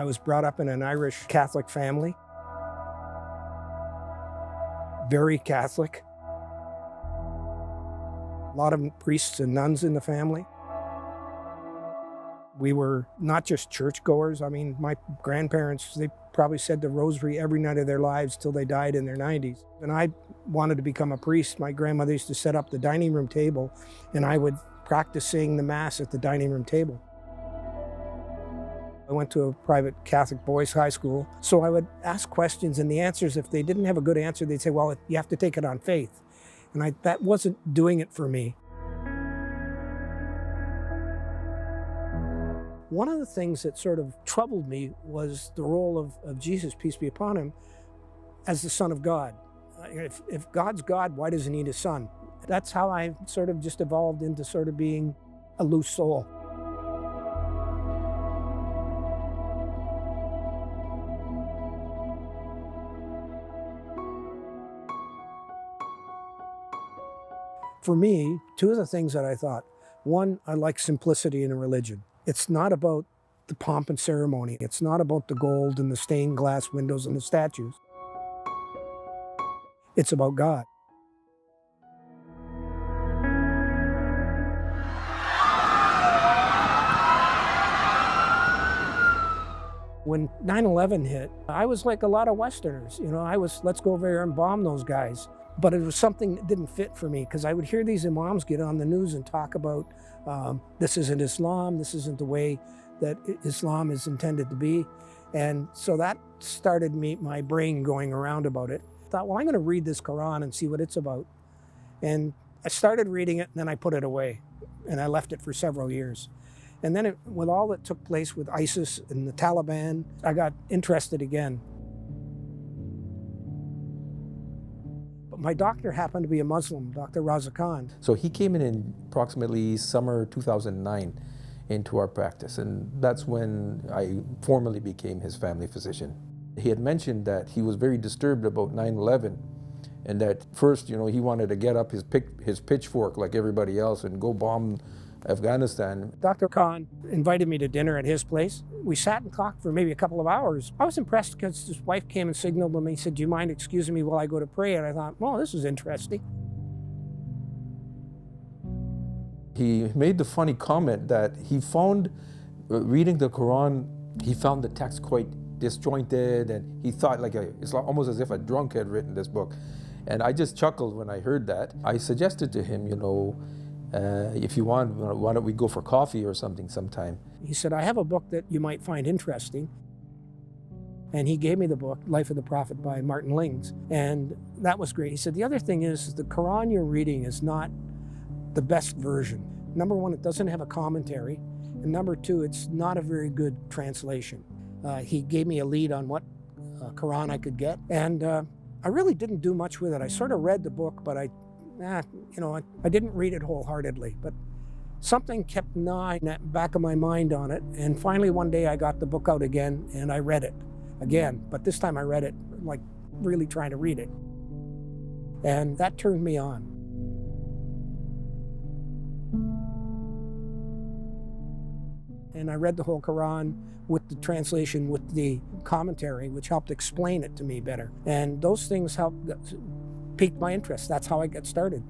I was brought up in an Irish Catholic family, very Catholic. A lot of priests and nuns in the family. We were not just churchgoers. I mean, my grandparents, they probably said the rosary every night of their lives till they died in their 90s. And I wanted to become a priest. My grandmother used to set up the dining room table, and I would practice saying the Mass at the dining room table. I went to a private Catholic boys' high school, so I would ask questions, and the answers, if they didn't have a good answer, they'd say, well, you have to take it on faith. And that wasn't doing it for me. One of the things that sort of troubled me was the role of Jesus, peace be upon him, as the Son of God. If God's God, why does he need a son? That's how I sort of just evolved into sort of being a loose soul. For me, two of the things that I thought, one, I like simplicity in a religion. It's not about the pomp and ceremony. It's not about the gold and the stained glass windows and the statues. It's about God. When 9/11 hit, I was like a lot of Westerners. Let's go over there and bomb those guys. But it was something that didn't fit for me, because I would hear these imams get on the news and talk about this isn't Islam, this isn't the way that Islam is intended to be. And so that started my brain going around about it. I thought, well, I'm going to read this Quran and see what it's about. And I started reading it, and then I put it away, and I left it for several years. And then with all that took place with ISIS and the Taliban, I got interested again. My doctor happened to be a Muslim, Dr. Raza Khan. So he came in approximately summer 2009 into our practice, and that's when I formally became his family physician. He had mentioned that he was very disturbed about 9/11, and that first, he wanted to get up his pitchfork like everybody else and go bomb Afghanistan. Dr. Khan invited me to dinner at his place. We sat and talked for maybe a couple of hours. I was impressed because his wife came and signaled to me, said, do you mind excusing me while I go to pray? And I thought, well, this is interesting. He made the funny comment that he found, reading the Quran, he found the text quite disjointed, and he thought it's almost as if a drunk had written this book. And I just chuckled when I heard that. I suggested to him, if you want, why don't we go for coffee or something sometime? He said, I have a book that you might find interesting. And he gave me the book, Life of the Prophet by Martin Lings. And that was great. He said, the other thing is the Quran you're reading is not the best version. Number one, it doesn't have a commentary. And number two, it's not a very good translation. He gave me a lead on what Quran I could get. And I really didn't do much with it. I sort of read the book, but I didn't read it wholeheartedly, but something kept gnawing at the back of my mind on it. And finally, one day I got the book out again and I read it again, but this time I read it like really trying to read it. And that turned me on. And I read the whole Quran with the translation, with the commentary, which helped explain it to me better. And those things piqued my interest. That's how I got started.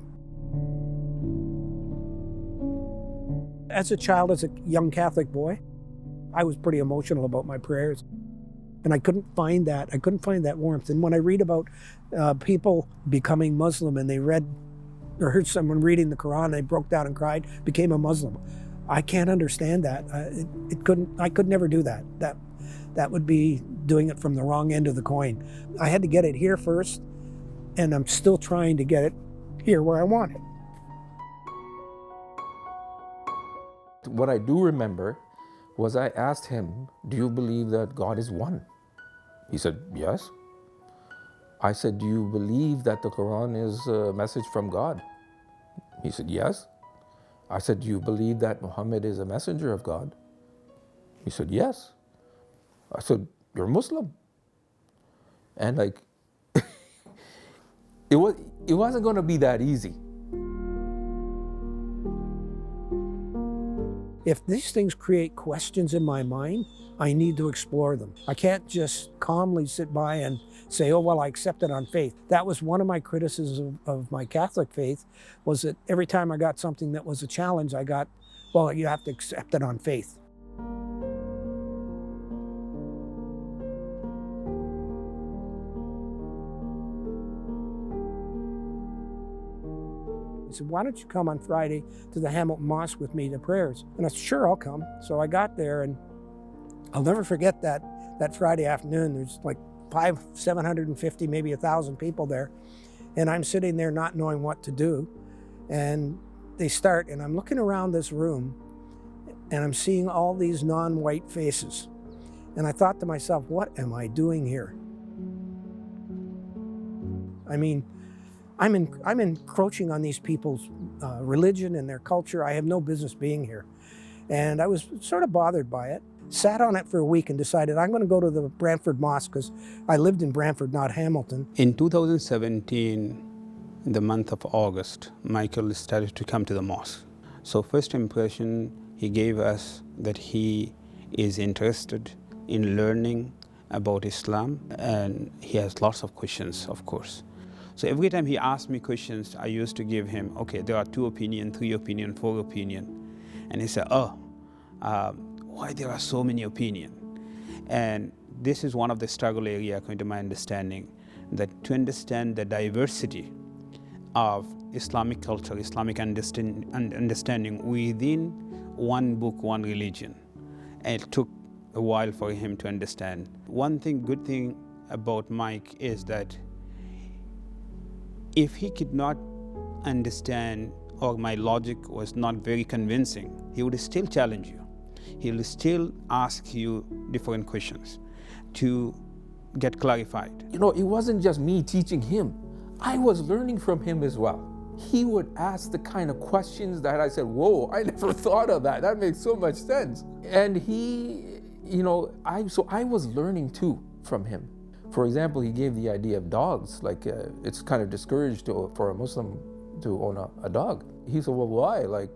As a child, as a young Catholic boy, I was pretty emotional about my prayers. And I couldn't find that warmth. And when I read about people becoming Muslim and they read or heard someone reading the Quran, they broke down and cried, became a Muslim. I can't understand that. I could never do that. That would be doing it from the wrong end of the coin. I had to get it here first, and I'm still trying to get it here where I want it. What I do remember was I asked him, do you believe that God is one? He said, yes. I said, do you believe that the Quran is a message from God? He said, yes. I said, do you believe that Muhammad is a messenger of God? He said, yes. I said, you're Muslim. And it wasn't going to be that easy. If these things create questions in my mind, I need to explore them. I can't just calmly sit by and say, oh, well, I accept it on faith. That was one of my criticisms of my Catholic faith, was that every time I got something that was a challenge, I got, well, you have to accept it on faith. He said, why don't you come on Friday to the Hamilton Mosque with me to prayers? And I said, sure, I'll come. So I got there, and I'll never forget that Friday afternoon. There's like 750, maybe 1,000 people there. And I'm sitting there not knowing what to do. And they start, and I'm looking around this room, and I'm seeing all these non-white faces. And I thought to myself, what am I doing here? I mean, I'm encroaching on these people's religion and their culture. I have no business being here. And I was sort of bothered by it. Sat on it for a week and decided I'm going to go to the Brantford Mosque, because I lived in Brantford, not Hamilton. In 2017, in the month of August, Michael started to come to the mosque. So first impression he gave us that he is interested in learning about Islam, and he has lots of questions, of course. So every time he asked me questions, I used to give him, okay, there are 2 opinions, 3 opinions, 4 opinions. And he said, why there are so many opinions? And this is one of the struggle area, according to my understanding, that to understand the diversity of Islamic culture, Islamic understanding within one book, one religion. And it took a while for him to understand. One good thing about Mike is that if he could not understand, or my logic was not very convincing, he would still challenge you. He will still ask you different questions to get clarified. You know, it wasn't just me teaching him. I was learning from him as well. He would ask the kind of questions that I said, whoa, I never thought of that. That makes so much sense. And he, you know, I was learning too from him. For example, he gave the idea of dogs, like it's kind of discouraged for a Muslim to own a dog. He said, well, why? Like,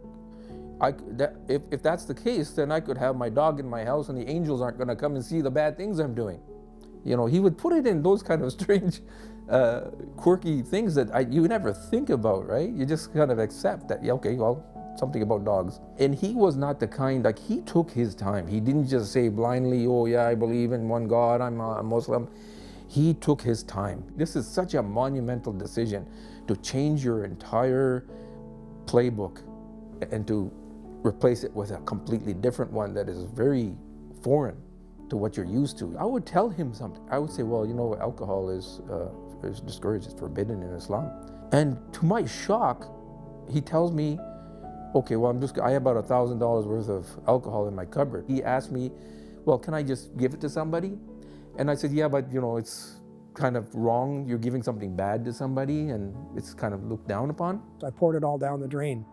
if that's the case, then I could have my dog in my house and the angels aren't going to come and see the bad things I'm doing. You know, he would put it in those kind of strange, quirky things that you never think about, right? You just kind of accept that, yeah, okay, well, something about dogs. And he was not the kind, like, he took his time. He didn't just say blindly, oh yeah, I believe in one God, I'm a Muslim. He took his time. This is such a monumental decision, to change your entire playbook and to replace it with a completely different one that is very foreign to what you're used to. I would tell him something. I would say, well, you know, alcohol is discouraged, it's forbidden in Islam. And to my shock, he tells me, okay, well, I have about $1,000 worth of alcohol in my cupboard. He asked me, well, can I just give it to somebody? And I said, yeah, but you know, it's kind of wrong. You're giving something bad to somebody, and it's kind of looked down upon. I poured it all down the drain,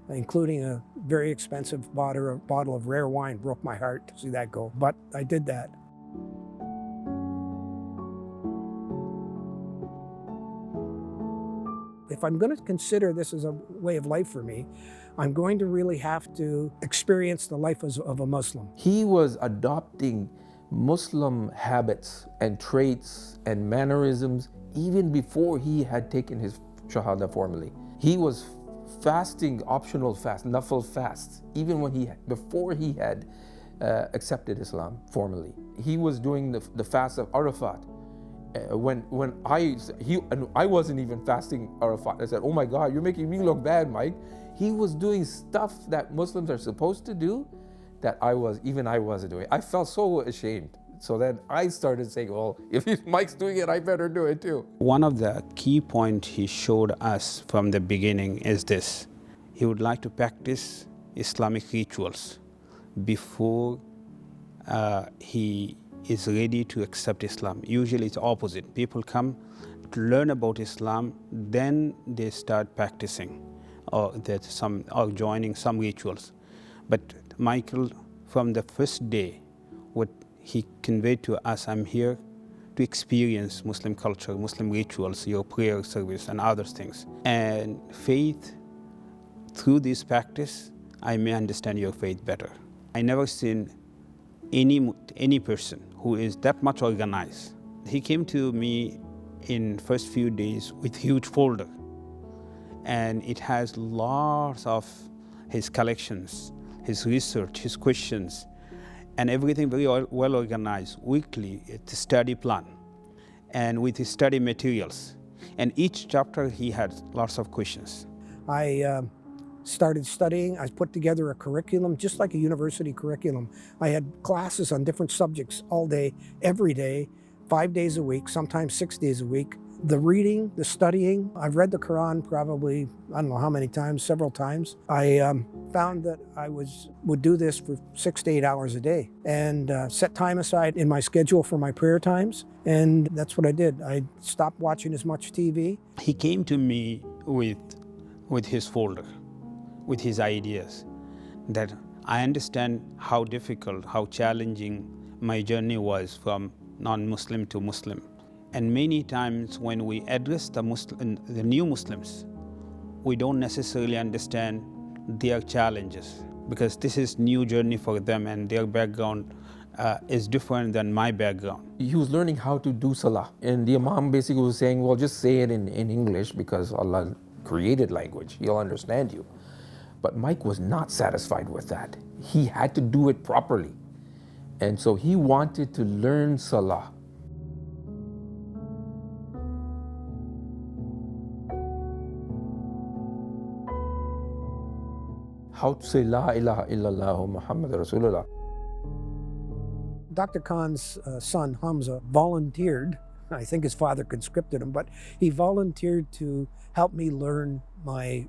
including a very expensive bottle of rare wine. Broke my heart to see that go, but I did that. If I'm going to consider this as a way of life for me, I'm going to really have to experience the life of a Muslim. He was adopting Muslim habits and traits and mannerisms even before he had taken his Shahada formally. He was fasting optional fast, nafil fasts, even before he had accepted Islam formally. He was doing the fast of Arafat. I wasn't even fasting Arafat. I said, oh my God, you're making me look bad, Mike. He was doing stuff that Muslims are supposed to do that I wasn't doing. I felt so ashamed. So then I started saying, well, if Mike's doing it, I better do it too. One of the key points he showed us from the beginning is this. He would like to practice Islamic rituals before he is ready to accept Islam. Usually it's opposite. People come to learn about Islam, then they start practicing or joining some rituals. But Michael, from the first day, what he conveyed to us, I'm here to experience Muslim culture, Muslim rituals, your prayer service and other things. And faith, through this practice, I may understand your faith better. I never seen any person who is that much organized. He came to me in first few days with huge folder, and it has lots of his collections, his research, his questions, and everything very well organized. Weekly, it's a study plan, and with his study materials. And each chapter he had lots of questions. I started studying. I put together a curriculum, just like a university curriculum. I had classes on different subjects all day, every day, 5 days a week, sometimes 6 days a week. The reading, the studying, I've read the Quran probably, I don't know how many times, several times. I found that I would do this for 6 to 8 hours a day and set time aside in my schedule for my prayer times. And that's what I did. I stopped watching as much TV. He came to me with his folder, with his ideas, that I understand how difficult, how challenging my journey was from non-Muslim to Muslim. And many times when we address the new Muslims, we don't necessarily understand their challenges, because this is new journey for them and their background is different than my background. He was learning how to do salah. And the Imam basically was saying, well, just say it in English because Allah created language. He'll understand you. But Mike was not satisfied with that. He had to do it properly. And so he wanted to learn salah. How to say La ilaha illallah Muhammad Rasulullah. Dr. Khan's son, Hamza, volunteered. I think his father conscripted him, but he volunteered to help me learn my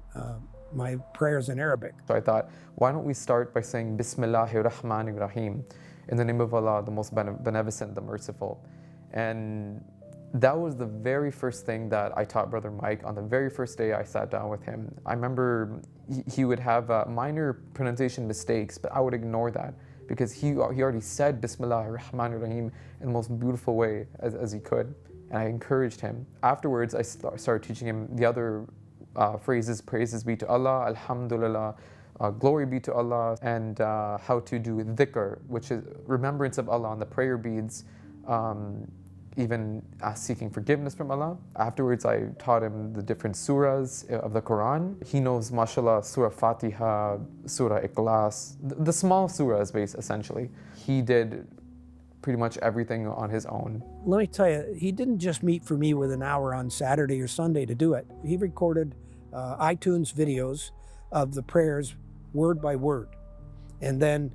prayers in Arabic. So I thought, why don't we start by saying Bismillahir Rahmanir Rahim, in the name of Allah, the most beneficent, the merciful. And that was the very first thing that I taught Brother Mike on the very first day I sat down with him. I remember he would have minor pronunciation mistakes, but I would ignore that because he already said Bismillahir Rahmanir Rahim in the most beautiful way as he could. And I encouraged him. Afterwards, I started teaching him the other phrases, praises be to Allah, Alhamdulillah, glory be to Allah, and how to do dhikr, which is remembrance of Allah on the prayer beads, even seeking forgiveness from Allah. Afterwards, I taught him the different surahs of the Quran. He knows, mashallah, Surah Fatiha, Surah Ikhlas, the small surahs, essentially. He did pretty much everything on his own. Let me tell you, he didn't just meet for me with an hour on Saturday or Sunday to do it. He recorded iTunes videos of the prayers word by word. And then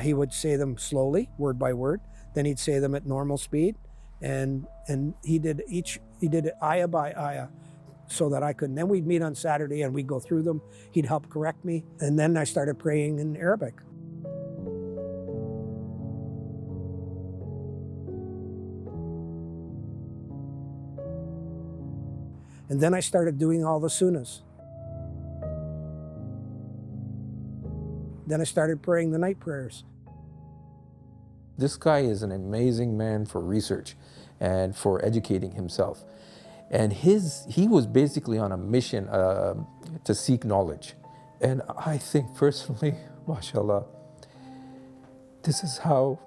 he would say them slowly, word by word. Then he'd say them at normal speed. And he did it ayah by ayah so that I could. And then we'd meet on Saturday and we'd go through them. He'd help correct me. And then I started praying in Arabic. And then I started doing all the sunnahs. Then I started praying the night prayers. This guy is an amazing man for research and for educating himself. And he was basically on a mission to seek knowledge. And I think personally, mashallah, this is how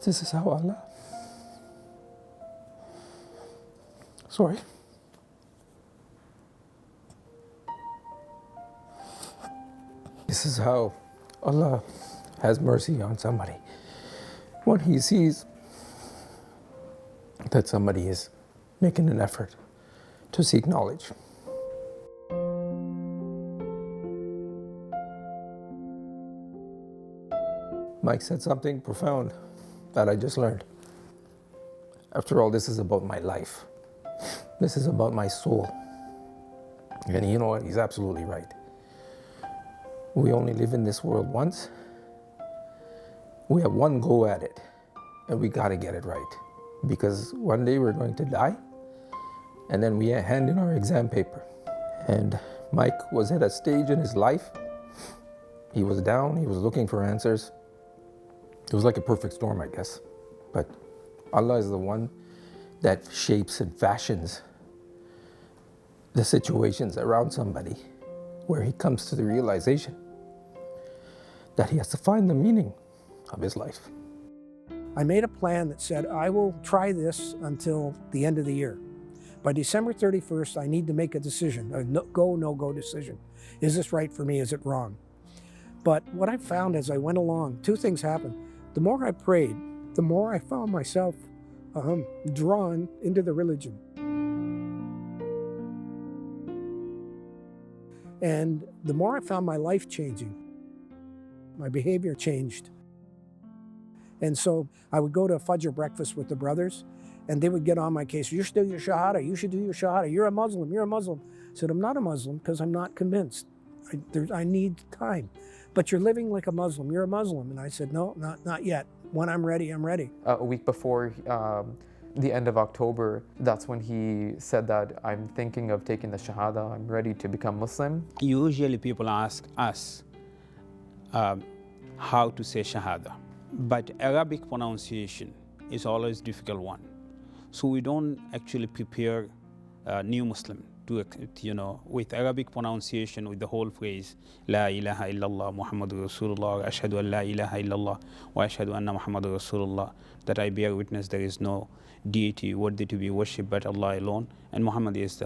Allah, sorry. This is how Allah has mercy on somebody when he sees that somebody is making an effort to seek knowledge. Mike said something profound that I just learned. After all, this is about my life. This is about my soul. And you know what? He's absolutely right. We only live in this world once. We have one go at it, and we gotta get it right. Because one day we're going to die, and then we hand in our exam paper. And Mike was at a stage in his life. He was down, he was looking for answers. It was like a perfect storm, I guess. But Allah is the one that shapes and fashions the situations around somebody where he comes to the realization that he has to find the meaning of his life. I made a plan that said, I will try this until the end of the year. By December 31st, I need to make a decision, a no-go decision. Is this right for me? Is it wrong? But what I found as I went along, two things happened. The more I prayed, the more I found myself drawn into the religion. And the more I found my life changing, my behavior changed. And so I would go to a Fajr breakfast with the brothers, and they would get on my case. You should do your Shahada. You should do your Shahada. You're a Muslim. You're a Muslim. I said, I'm not a Muslim because I'm not convinced. I need time. But you're living like a Muslim. You're a Muslim. And I said, no, not yet. When I'm ready, I'm ready. A week before the end of October, that's when he said that I'm thinking of taking the Shahada. I'm ready to become Muslim. Usually people ask us how to say Shahada. But Arabic pronunciation is always a difficult one. So we don't actually prepare a new Muslim to, with Arabic pronunciation, with the whole phrase, La ilaha illallah Muhammadur Rasulullah, ashhadu an la ilaha illallah, wa ashhadu anna Muhammadur Rasulullah, that I bear witness there is no deity worthy to be worshipped but Allah alone, and Muhammad is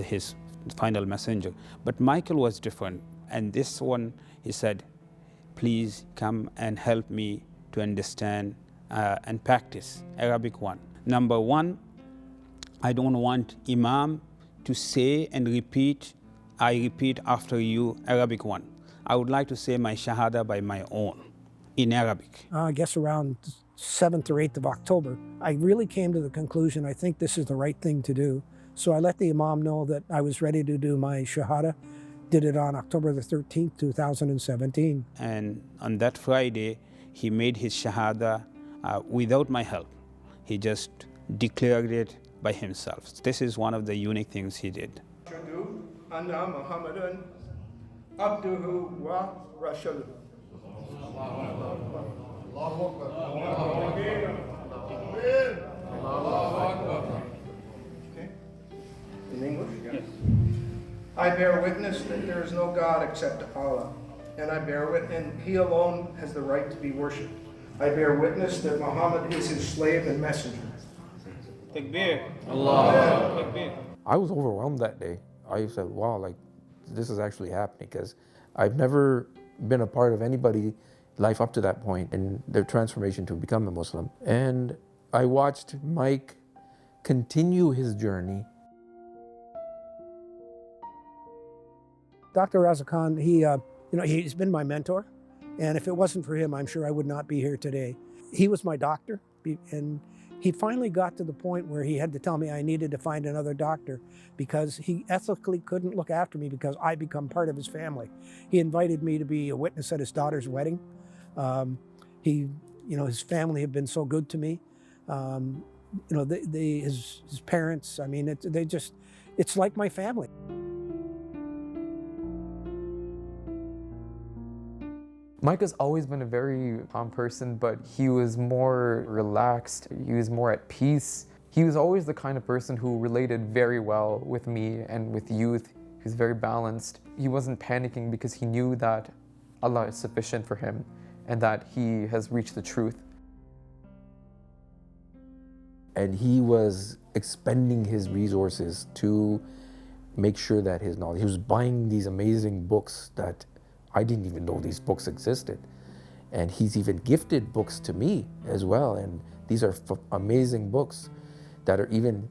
his final messenger. But Michael was different, and this one, he said, please come and help me to understand and practice Arabic one. Number one, I don't want Imam to say and repeat, I repeat after you, Arabic one. I would like to say my Shahada by my own, in Arabic. I guess around 7th or 8th of October, I really came to the conclusion, I think this is the right thing to do. So I let the Imam know that I was ready to do my Shahada. Did it on October the 13th, 2017. And on that Friday, he made his Shahada without my help. He just declared it by himself. This is one of the unique things he did. In English? Yes. I bear witness that there is no God except Allah, and I bear witness, and He alone has the right to be worshipped. I bear witness that Muhammad is His slave and messenger. Takbir. Allah. Takbir. I was overwhelmed that day. I said, wow, like this is actually happening, because I've never been a part of anybody's life up to that point in their transformation to become a Muslim. And I watched Mike continue his journey. Dr. Raza Khan, he's been my mentor. And if it wasn't for him, I'm sure I would not be here today. He was my doctor, and he finally got to the point where he had to tell me I needed to find another doctor because he ethically couldn't look after me because I become part of his family. He invited me to be a witness at his daughter's wedding. His family have been so good to me. His parents, I mean, it's like my family. Mike has always been a very calm person, but he was more relaxed. He was more at peace. He was always the kind of person who related very well with me and with youth. He was very balanced. He wasn't panicking because he knew that Allah is sufficient for him and that he has reached the truth. And he was expending his resources to make sure that his knowledge, he was buying these amazing books that I didn't even know these books existed. And he's even gifted books to me as well. And these are amazing books that are even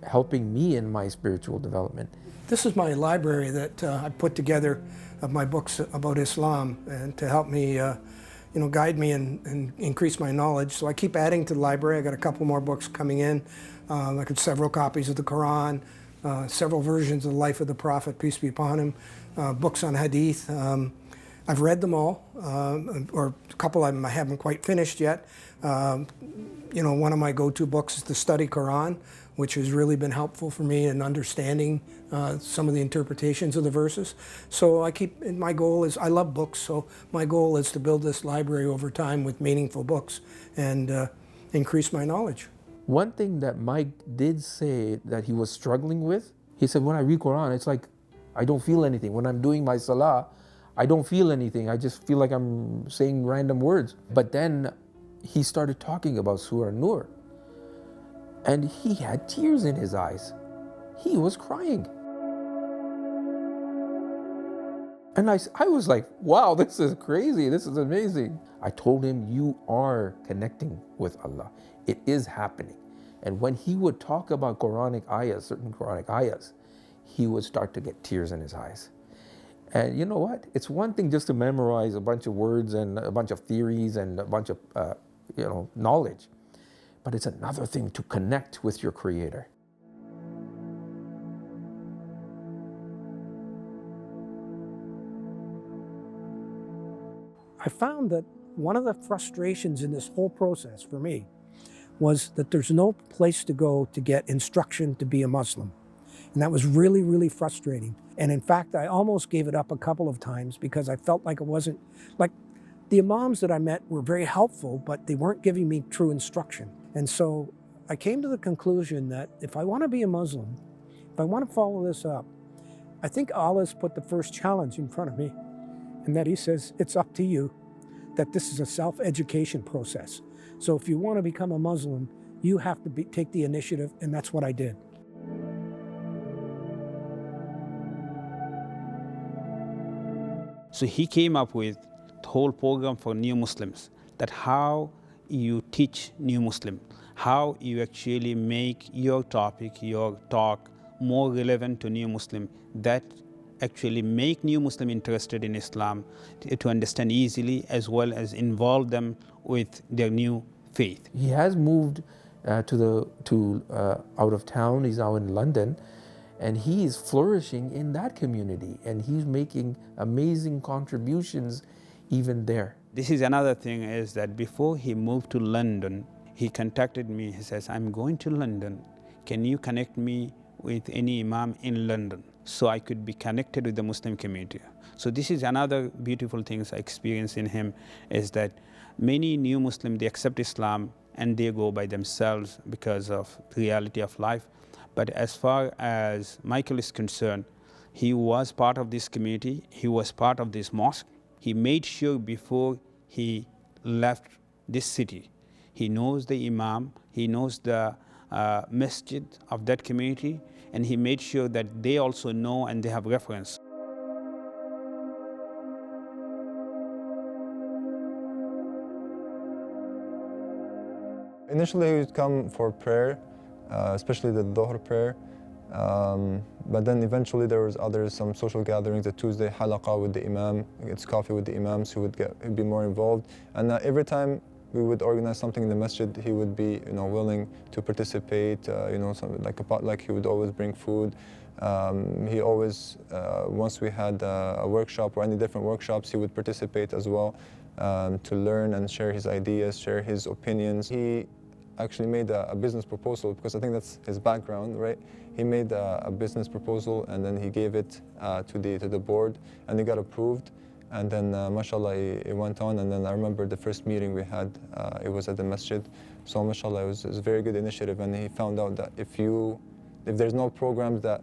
helping me in my spiritual development. This is my library that I put together of my books about Islam and to help me, guide me and increase my knowledge. So I keep adding to the library. I got a couple more books coming in. I got several copies of the Quran, several versions of the life of the Prophet, peace be upon him, books on Hadith. I've read them all, or a couple of them I haven't quite finished yet. One of my go-to books is the Study Quran, which has really been helpful for me in understanding some of the interpretations of the verses. So my goal is, I love books, so my goal is to build this library over time with meaningful books and increase my knowledge. One thing that Mike did say that he was struggling with, he said, when I read Quran, it's like I don't feel anything. When I'm doing my salah, I don't feel anything. I just feel like I'm saying random words. But then he started talking about Surah Nur, and he had tears in his eyes. He was crying. And I was like, wow, this is crazy. This is amazing. I told him, you are connecting with Allah. It is happening. And when he would talk about Quranic ayahs, certain Quranic ayahs, he would start to get tears in his eyes. And you know what? It's one thing just to memorize a bunch of words and a bunch of theories and a bunch of knowledge. But it's another thing to connect with your Creator. I found that one of the frustrations in this whole process for me was that there's no place to go to get instruction to be a Muslim. And that was really, really frustrating. And in fact, I almost gave it up a couple of times because I felt like it wasn't, like the imams that I met were very helpful, but they weren't giving me true instruction. And so I came to the conclusion that if I want to be a Muslim, if I want to follow this up, I think Allah's put the first challenge in front of me. And that He says, it's up to you, that this is a self-education process. So if you want to become a Muslim, you have to take the initiative, and that's what I did. So he came up with the whole program for new Muslims, that how you teach new Muslim, how you actually make your topic, your talk more relevant to new Muslim, that actually make new Muslim interested in Islam, to understand easily, as well as involve them with their new faith. He has moved out of town. He's now in London, and he is flourishing in that community, and he's making amazing contributions even there. This is another thing, is that before he moved to London, he contacted me. He says, I'm going to London. Can you connect me with any imam in London, so I could be connected with the Muslim community? So this is another beautiful thing I experience in him, is that many new Muslims, they accept Islam and they go by themselves because of the reality of life. But as far as Michael is concerned, he was part of this community, he was part of this mosque. He made sure before he left this city, he knows the imam, he knows the masjid of that community, and he made sure that they also know and they have reference. Initially, he would come for prayer, especially the Dhuhr prayer. But then eventually there was some social gatherings, the Tuesday halaqa with the imam, it's coffee with the imams, who would be more involved. And every time we would organize something in the masjid, he would be willing to participate, something like a potluck. He would always bring food. He always, once we had a workshop or any different workshops, he would participate as well, to learn and share his ideas, share his opinions. He actually made a business proposal, because I think that's his background, right? He made a business proposal, and then he gave it to the board, and it got approved. And then, mashallah, it went on. And then I remember the first meeting we had, it was at the masjid. So, mashallah, it was a very good initiative. And he found out that if there's no programs that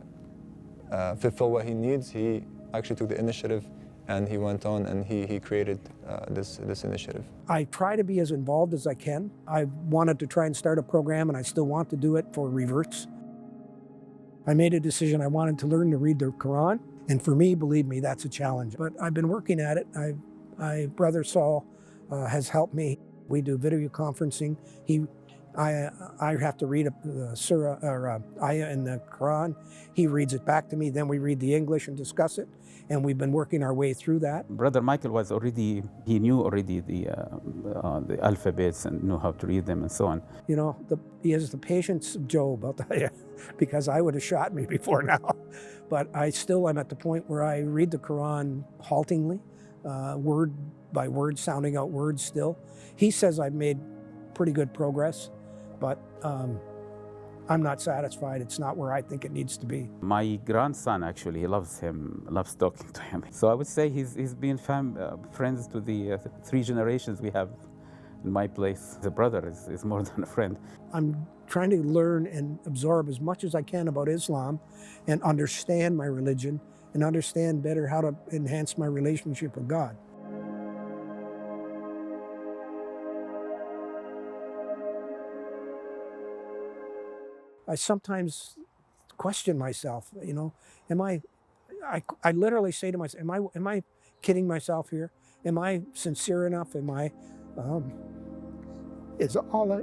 fulfill what he needs, he actually took the initiative, and he went on and he created this initiative. I try to be as involved as I can. I wanted to try and start a program, and I still want to do it for reverts. I made a decision. I wanted to learn to read the Quran. And for me, believe me, that's a challenge. But I've been working at it. My brother Saul has helped me. We do video conferencing. I have to read a surah or ayah in the Quran. He reads it back to me. Then we read the English and discuss it. And we've been working our way through that. Brother Michael he knew already the alphabets and knew how to read them and so on. He has the patience of Job, I'll tell you, because I would have shot me before now. But I still am at the point where I read the Quran haltingly, word by word, sounding out words still. He says I've made pretty good progress, but I'm not satisfied. It's not where I think it needs to be. My grandson, actually, he loves talking to him. So I would say he's been friends to the 3 generations we have in my place. The brother is more than a friend. I'm trying to learn and absorb as much as I can about Islam and understand my religion and understand better how to enhance my relationship with God. I sometimes question myself, I literally say to myself, am I kidding myself here? Am I sincere enough? Is Allah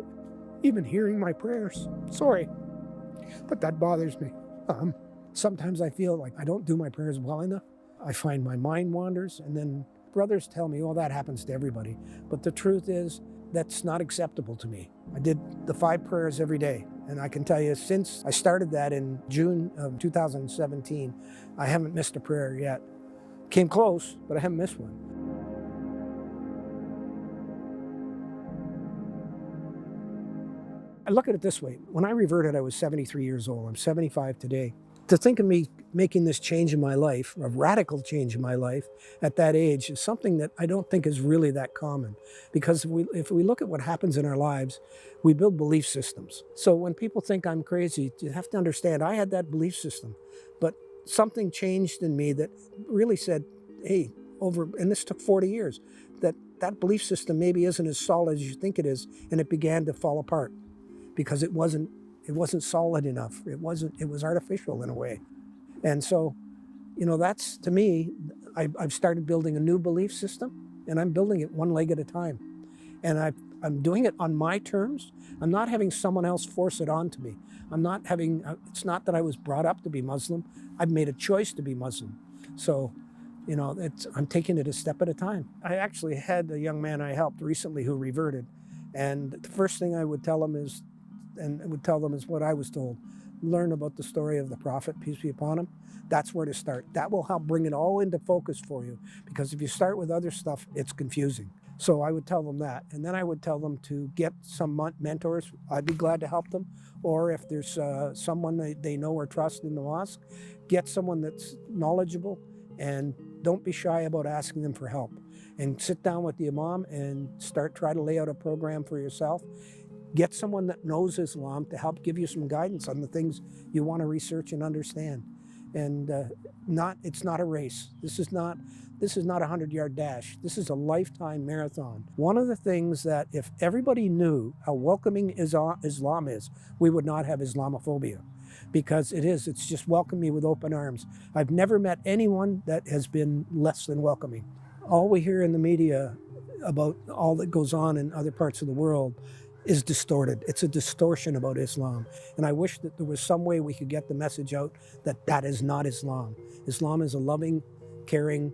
even hearing my prayers? Sorry, but that bothers me. Sometimes I feel like I don't do my prayers well enough. I find my mind wanders, and then brothers tell me, oh, that happens to everybody. But the truth is, that's not acceptable to me. I did the 5 prayers every day. And I can tell you, since I started that in June of 2017, I haven't missed a prayer yet. Came close, but I haven't missed one. I look at it this way. When I reverted, I was 73 years old. I'm 75 today. To think of me making this change in my life, a radical change in my life at that age, is something that I don't think is really that common. Because if we look at what happens in our lives, we build belief systems. So when people think I'm crazy, you have to understand I had that belief system, but something changed in me that really said, hey, and this took 40 years, that belief system maybe isn't as solid as you think it is, and it began to fall apart because it wasn't solid enough. It was artificial in a way. And so, that's, to me, I've started building a new belief system, and I'm building it one leg at a time. And I'm doing it on my terms. I'm not having someone else force it onto me. It's not that I was brought up to be Muslim. I've made a choice to be Muslim. So, I'm taking it a step at a time. I actually had a young man I helped recently who reverted. And the first thing I would tell him is what I was told. Learn about the story of the Prophet, peace be upon him. That's where to start. That will help bring it all into focus for you. Because if you start with other stuff, it's confusing. So I would tell them that. And then I would tell them to get some mentors. I'd be glad to help them. Or if there's someone they know or trust in the mosque, get someone that's knowledgeable, and don't be shy about asking them for help. And sit down with the imam and try to lay out a program for yourself. Get someone that knows Islam to help give you some guidance on the things you want to research and understand. And it's not a race. This is not a 100-yard dash. This is a lifetime marathon. One of the things that if everybody knew how welcoming Islam is, we would not have Islamophobia. Because it's just welcome me with open arms. I've never met anyone that has been less than welcoming. All we hear in the media about all that goes on in other parts of the world is distorted. It's a distortion about Islam. And I wish that there was some way we could get the message out that is not Islam. Islam is a loving, caring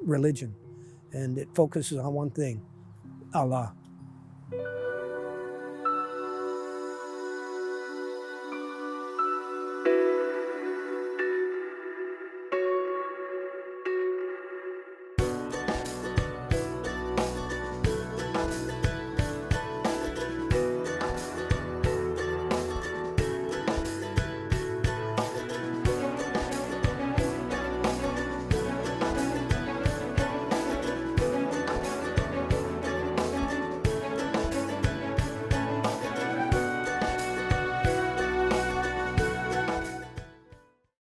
religion. And it focuses on one thing, Allah.